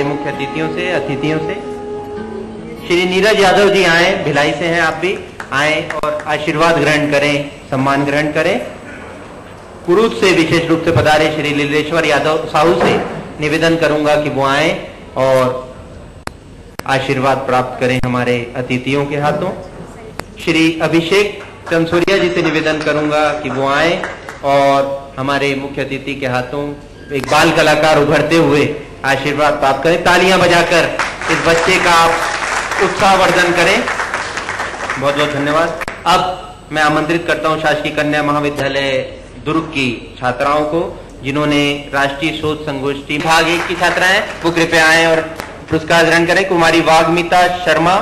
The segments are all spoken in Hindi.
मुख्य अतिथियों से श्री नीरज यादव जी आए, भिलाई से हैं, आप भी आए और आशीर्वाद ग्रहण करें, सम्मान ग्रहण करें। कुरूद से विशेष रूप से पधारे श्री लीलेश्वर यादव साहू से निवेदन करूंगा कि वो आए और आशीर्वाद प्राप्त करें हमारे अतिथियों के हाथों। श्री अभिषेक चंदसुरिया जी से निवेदन करूंगा कि वो आए और हमारे मुख्य अतिथि के हाथों एक बाल कलाकार उभरते हुए आशीर्वाद प्राप्त करें। तालियां बजाकर इस बच्चे का उत्साहवर्धन करें। बहुत बहुत धन्यवाद। अब मैं आमंत्रित करता हूं शासकीय कन्या महाविद्यालय दुर्ग की छात्राओं को, जिन्होंने राष्ट्रीय शोध संगोष्ठी भाग 1 की छात्रा हैं, वो कृपया आए और पुरस्कार ग्रहण करें। कुमारी वाग्मिता शर्मा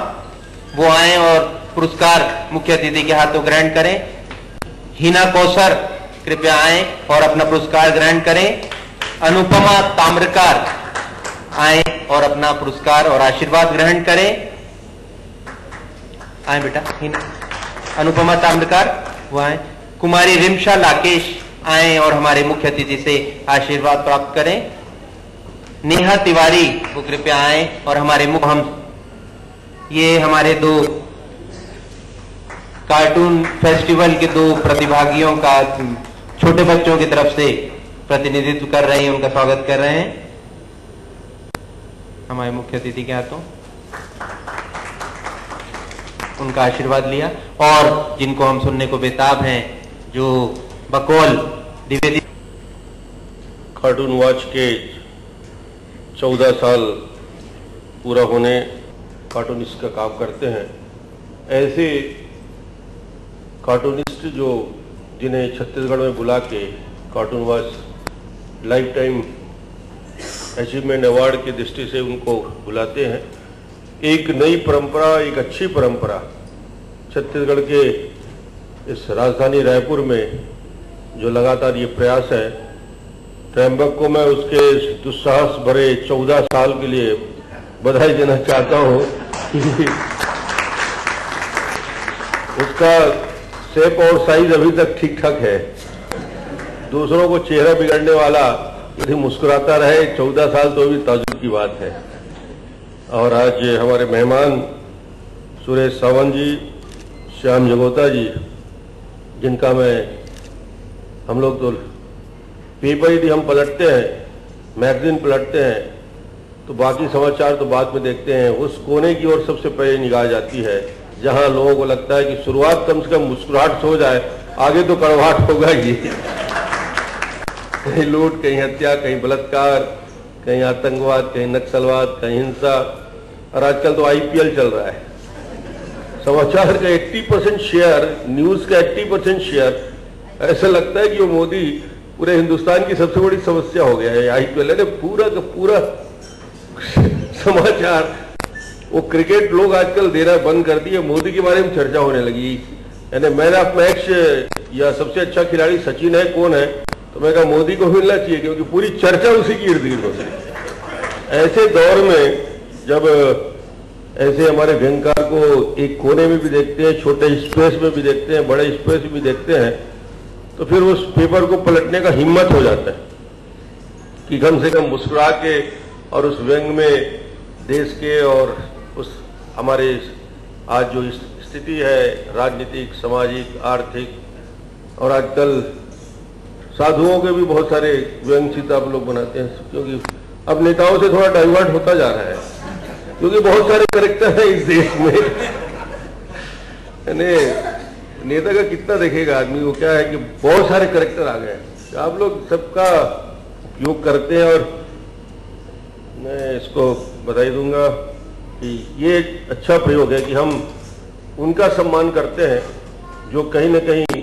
वो आए और पुरस्कार मुख्य अतिथि के हाथों ग्रहण करें। हिना कौसर कृपया आए और अपना पुरस्कार ग्रहण करें। अनुपमा ताम्रकार आए और अपना पुरस्कार और आशीर्वाद ग्रहण करें। आए बेटा हिना, अनुपमा ताम्रकार वो आए। कुमारी रिमशा लाकेश आए और हमारे मुख्य अतिथि से आशीर्वाद प्राप्त करें। नेहा तिवारी वो कृपया आए और हमारे ये हमारे 2 कार्टून फेस्टिवल के 2 प्रतिभागियों का छोटे बच्चों की तरफ से प्रतिनिधित्व कर रहे हैं, उनका स्वागत कर रहे हैं हमारे मुख्य अतिथि के हाथों। उनका आशीर्वाद लिया और जिनको हम सुनने को बेताब हैं, जो बकौल द्विवेदी कार्टून वॉच के 14 साल पूरा होने कार्टूनिस्ट का काम करते हैं, ऐसे कार्टूनिस्ट जिन्हें छत्तीसगढ़ में बुला के cartoon watch life time achievement award की दृष्टि से उनको बुलाते हैं। एक नई परंपरा, एक अच्छी परंपरा छत्तीसगढ़ के इस राजधानी रायपुर में जो लगातार ये प्रयास है, त्र्यंबक को मैं उसके दुस्साहस भरे 14 साल के लिए बधाई देना चाहता हूँ। उसका शेप और साइज अभी तक ठीक ठाक है। दूसरों को चेहरा बिगड़ने वाला यदि मुस्कुराता रहे 14 साल तो भी ताजुब की बात है। और आज हमारे मेहमान सुरेश सावंत जी, श्याम जगोता जी, जिनका हम लोग तो पेपर यदि हम पलटते हैं, मैगजीन पलटते हैं, तो बाकी समाचार तो बाद में देखते हैं। उस कोने की ओर सबसे पहले निगाह जाती है जहां लोगों को लगता है कि शुरुआत कम से कम मुस्कुराहट से हो जाए, आगे तो कड़वाहट होगा ही। कहीं लूट, कहीं हत्या, कहीं बलात्कार, कहीं आतंकवाद, कहीं नक्सलवाद, कहीं हिंसा, और आजकल तो IPL चल रहा है। समाचार का 80% शेयर, न्यूज का 80% शेयर, ऐसा लगता है कि वो मोदी पूरे हिंदुस्तान की सबसे बड़ी समस्या हो गया है। IPL ने पूरा का पूरा समाचार, वो क्रिकेट लोग आजकल देना बंद कर दिए, मोदी के बारे में चर्चा होने लगी। यानी मैन ऑफ मैच या सबसे अच्छा खिलाड़ी सचिन है, कौन है, तो मैं कहा मोदी को मिलना चाहिए, क्योंकि पूरी चर्चा उसी की इर्द गिर्द होती है। ऐसे दौर में जब ऐसे हमारे व्यंगकार को एक कोने में भी देखते हैं, छोटे स्पेस में भी देखते हैं, बड़े स्पेस में भी देखते हैं, तो फिर उस पेपर को पलटने का हिम्मत हो जाता है कि कम से कम मुस्कुरा के और उस व्यंग में देश के और उस हमारे आज जो स्थिति है राजनीतिक, सामाजिक, आर्थिक, और आजकल साधुओं के भी बहुत सारे व्यंग चित्र आप लोग बनाते हैं, क्योंकि अब नेताओं से थोड़ा डाइवर्ट होता जा रहा है, क्योंकि बहुत सारे कैरेक्टर हैं इस देश में। नेता का कितना देखेगा आदमी को, क्या है कि बहुत सारे कैरेक्टर आ गए, आप लोग सबका उपयोग करते हैं। और मैं इसको बधाई दूंगा कि ये एक अच्छा प्रयोग है कि हम उनका सम्मान करते हैं जो कहीं न कहीं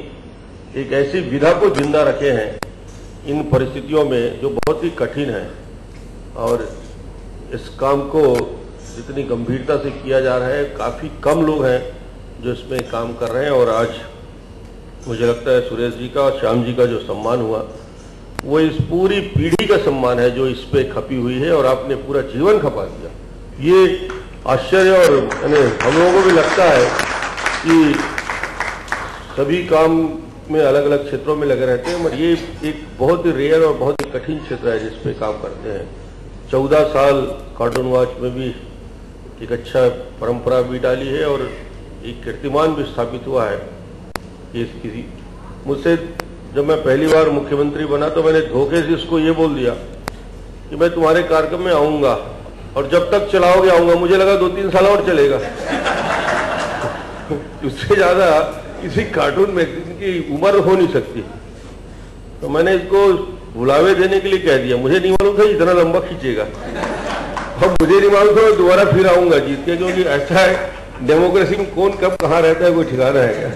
एक ऐसी विधा को जिंदा रखे हैं इन परिस्थितियों में जो बहुत ही कठिन है, और इस काम को जितनी गंभीरता से किया जा रहा है, काफी कम लोग हैं जो इसमें काम कर रहे हैं। और आज मुझे लगता है सुरेश जी का और श्याम जी का जो सम्मान हुआ, वो इस पूरी पीढ़ी का सम्मान है जो इस पे खपी हुई है, और आपने पूरा जीवन खपा दिया। ये आश्चर्य, और हम लोगों को भी लगता है कि सभी काम में अलग अलग क्षेत्रों में लगे रहते हैं, मगर ये एक बहुत ही रेयर और बहुत ही कठिन क्षेत्र है जिस पे काम करते हैं। 14 साल कार्टून वॉच में भी एक अच्छा परंपरा भी डाली है और एक कीर्तिमान भी स्थापित हुआ है कि किसी मुझसे जब मैं पहली बार मुख्यमंत्री बना तो मैंने धोखे से इसको ये बोल दिया कि मैं तुम्हारे कार्यक्रम में आऊंगा और जब तक चलाओगे आऊंगा। मुझे लगा 2-3 साल और चलेगा। उससे ज्यादा किसी कार्टून मैगजीन की उम्र हो नहीं सकती। तो मैंने इसको बुलावे देने के लिए कह दिया। मुझे नहीं मालूम था इतना लंबा खींचेगा और मुझे नहीं मालूम था मैं दोबारा फिर आऊंगा जीत के, क्योंकि ऐसा है डेमोक्रेसी में कौन कब कहाँ रहता है कोई ठिकाना है क्या।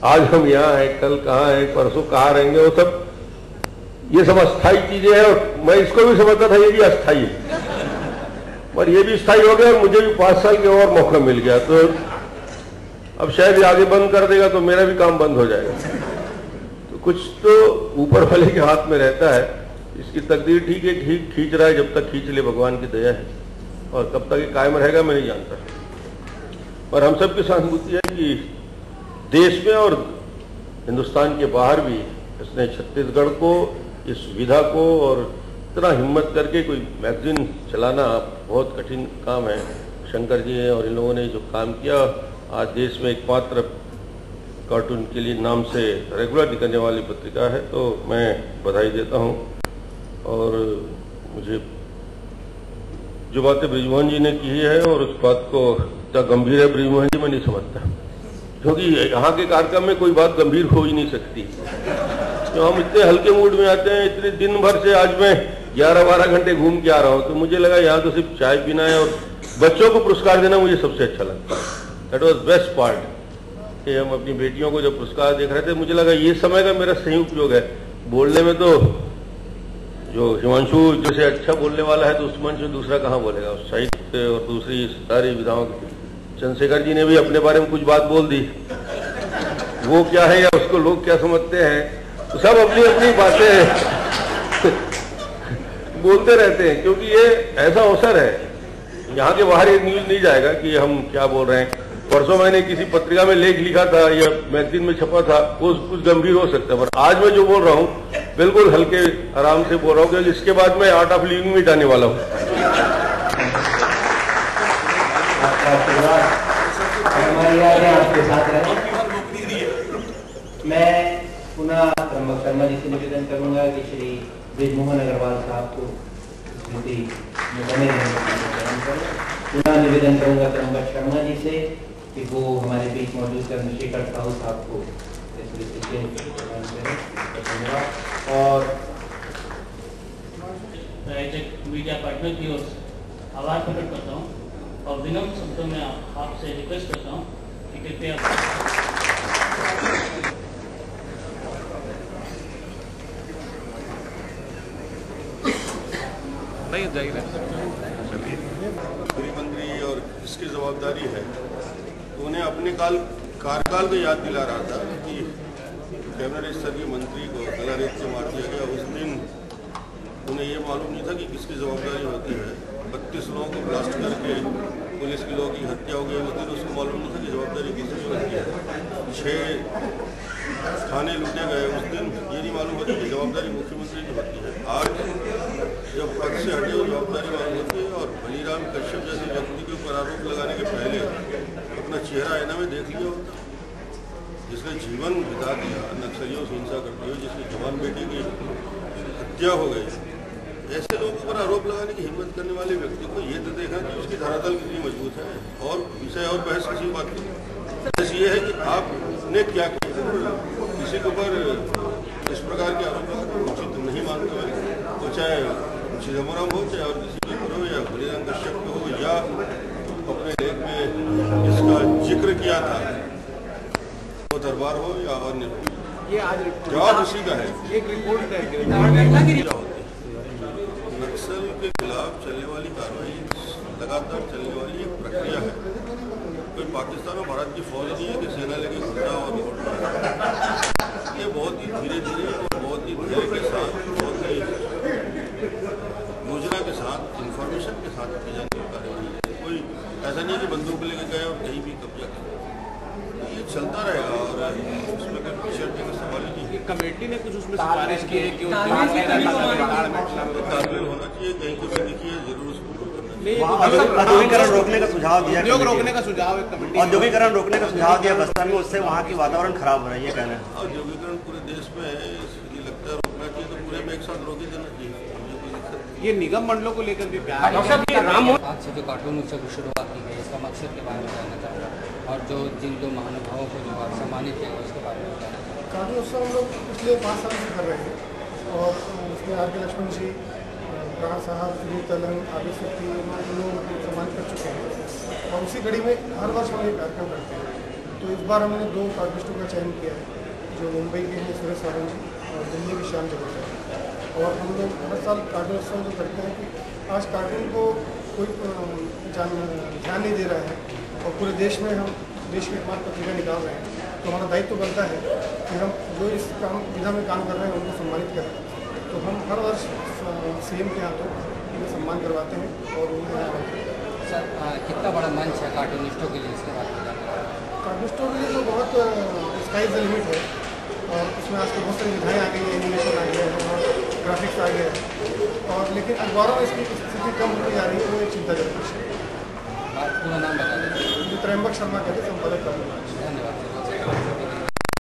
आज हम यहाँ हैं, कल कहाँ हैं, परसों कहाँ रहेंगे, वो सब ये सब अस्थायी चीजें हैं। और मैं इसको भी समझता था ये भी अस्थायी है, पर ये भी स्थायी हो गया और मुझे भी 5 साल के और मौका मिल गया। तो अब शायद आगे बंद कर देगा तो मेरा भी काम बंद हो जाएगा। तो कुछ तो ऊपर वाले के हाथ में रहता है। इसकी तकदीर ठीक है, ठीक खींच रहा है, जब तक खींच ले भगवान की दया है, और कब तक ये कायम रहेगा मैं नहीं जानता। और हम सबकी सहानुभूति है कि देश में और हिंदुस्तान के बाहर भी इसने छत्तीसगढ़ को, इस विधा को, और इतना हिम्मत करके कोई मैगजीन चलाना बहुत कठिन काम है। शंकर जी हैं और इन लोगों ने जो काम किया, आज देश में एकमात्र कार्टून के लिए नाम से रेगुलर निकलने वाली पत्रिका है। तो मैं बधाई देता हूं। और मुझे जो बातें ब्रिजमोहन जी ने की है और उस बात को इतना गंभीर है ब्रिजमोहन जी, मैं नहीं समझता, क्योंकि यहाँ के कार्यक्रम में कोई बात गंभीर हो ही नहीं सकती। तो हम इतने हल्के मूड में आते हैं। इतने दिन भर से आज मैं 11-12 घंटे घूम के आ रहा हूँ, तो मुझे लगा यहाँ तो सिर्फ चाय पीना है और बच्चों को पुरस्कार देना मुझे सबसे अच्छा लगता है। दैट वॉज बेस्ट पार्ट कि हम अपनी बेटियों को जब पुरस्कार देख रहे थे, मुझे लगा ये समय का मेरा सही उपयोग है। बोलने में तो जो हिमांशु जैसे अच्छा बोलने वाला है तो उस मंच में दूसरा कहाँ बोलेगा। साहित्य और दूसरी सारी विधाओं, चंद्रशेखर जी ने भी अपने बारे में कुछ बात बोल दी, वो क्या है या उसको लोग क्या समझते हैं, तो सब अपनी अपनी बातें बोलते रहते हैं, क्योंकि ये ऐसा अवसर है। यहाँ के बाहर ये न्यूज नहीं जाएगा कि हम क्या बोल रहे हैं। परसों मैंने किसी पत्रिका में लेख लिखा था या मैगजीन में छपा था, वो कुछ गंभीर हो सकता है, पर आज मैं जो बोल रहा हूँ बिल्कुल हल्के आराम से बोल रहा हूँ, क्योंकि इसके बाद मैं आर्ट ऑफ लिविंग में जाने वाला हूँ। आपके साथ रहे। मैं पुनः त्र्यंबक शर्मा जी से निवेदन करूंगा कि श्री ब्रिजमोहन अग्रवाल साहब को स्मृति में बने रहने का पुनः निवेदन करूंगा त्र्यंबक शर्मा जी से कि वो हमारे बीच मौजूद चंद्रशेखर साहू साहब को और मीडिया पार्टनर की ओर से आभार प्रकट करता हूँ और विनम्र शब्दों में आपसे रिक्वेस्ट करता हूँ कि कृपया गृह मंत्री और इसकी जवाबदारी है, तो उन्हें अपने कार्यकाल को याद दिला रहा था कि कैबिनेट स्तर के मंत्री को गला रेत से मार दिया गया। उस दिन उन्हें ये मालूम नहीं था कि किसकी जवाबदारी होती है। 32 लोगों को ब्लास्ट करके पुलिस के लोगों की हत्या हो गई। उस दिन उसको मालूम नहीं था कि जवाबदारी किसकी होती है। 6 थाने लूटे गए। उस दिन ये नहीं मालूम होती कि जवाबदारी मुख्यमंत्री की होती है। आज जब पद से हटे हुए जवाबदारी मालूम होती है। और बलिराम कश्यप जैसे व्यक्ति के ऊपर आरोप लगाने के पहले अपना चेहरा आईना में देख लिया होता, जिसने जीवन बिता दिया नक्सलियों से हिंसा करते हुए, जिसकी जवान बेटी की हत्या हो गई, ऐसे लोगों पर आरोप लगाने की हिम्मत करने वाले व्यक्ति को ये तो देखा कि उसकी धरातल कितनी मजबूत है। और विषय और बहस किसी बात की बस ये है कि आपने क्या किया। किसी के ऊपर इस प्रकार के आरोप लगाना उचित नहीं मानता है, तो चाहे चिदम्बरम हो, चाहे और किसी के ऊपर हो, या बलिराम कश्यप हो, या अपने लेख में इसका जिक्र किया था वो दरबार हो या अन्य, जवाब उसी का है। एक रिपोर्ट नक्सल के खिलाफ चलने वाली कार्रवाई लगातार चलने वाली एक प्रक्रिया है। कोई पाकिस्तान और भारत की फौज नहीं है कि सेना लेके घुसना और लौटना। ये बहुत ही धीरे धीरे और बहुत ही धैर्य के साथ, बहुत ही योजना के साथ, इंफॉर्मेशन के साथ की जाने की कार्रवाई है। कोई ऐसा नहीं कि बंदूक लेके गए और कहीं भी कब्जा किया। ये चलता रहेगा और उसमें कोई पीछे हटने का सवाल ही नहीं है। कमेटी ने कुछ उसमें सिफारिश की है कि तालमेल होना चाहिए कहीं को देखिए जरूर उसको औद्योगिकरण रोकने का सुझाव दिया, उद्योग रोकने का सुझाव एक कमेटी औद्योगिकरण रोकने का सुझाव दिया बस्तर में, उससे वहाँ की वातावरण खराब हो रहा है, ये कहना है। औद्योगिकरण पूरे देश में है, ये लगता है रोकना चाहिए तो पूरे में एक साथ रोक ही देना चाहिए। ये निगम मंडलों को लेकर भी प्यार आज से जो कार्टून उत्सव की शुरुआत की गई इसका मकसद के बारे में जानना चाहूँगा और जो जिन दो महानुभावों को जो सम्मानित किया उसके बारे में जानना चाहूँगा। कार्टून उत्सव हम लोग पिछले 5 साल से कर रहे हैं और उसमें आर के लक्ष्मण जी, प्रहार साहब, सुनील तलन, आगे शक्ति, इन लोग सम्मानित कर चुके हैं और उसी कड़ी में हर वर्ष हम ये कार्यक्रम करते हैं। तो इस बार हमने 2 कार्टूनिस्टों का चयन किया है जो मुंबई के हैं सुरेश सावंत जी और दिल्ली के श्याम जगत। और हम लोग हर साल कार्टून उत्सव जो करते हैं कि आज कार्टून को कोई ध्यान नहीं दे रहा है और पूरे देश में हम देश की एकमात्र पत्रिका निकाल रहे हैं, तो हमारा दायित्व बनता है कि हम जो इस काम विधा में काम कर रहे हैं उनको सम्मानित करें। तो हम हर वर्ष सीएम के हाथों उन्हें सम्मान करवाते हैं और उन्हें सर कितना बड़ा मंच है कार्टूनिस्टों के लिए, इसके बारे में जानना चाहूँगा। कार्टूनिस्टों के लिए तो बहुत स्काई द लिमिट है और इसमें आजकल बहुत सारी विधाएँ आ गई हैं, एनिमेशन आ गया है और ग्राफिक्स आ गया है और लेकिन अखबारों में इसकी स्थिति कम होती जा रही है, वो एक चिंताजनक विषय है। पूरा नाम बता दीजिए। त्रयंबक शर्मा कहते हैं, संपादक। धन्यवाद।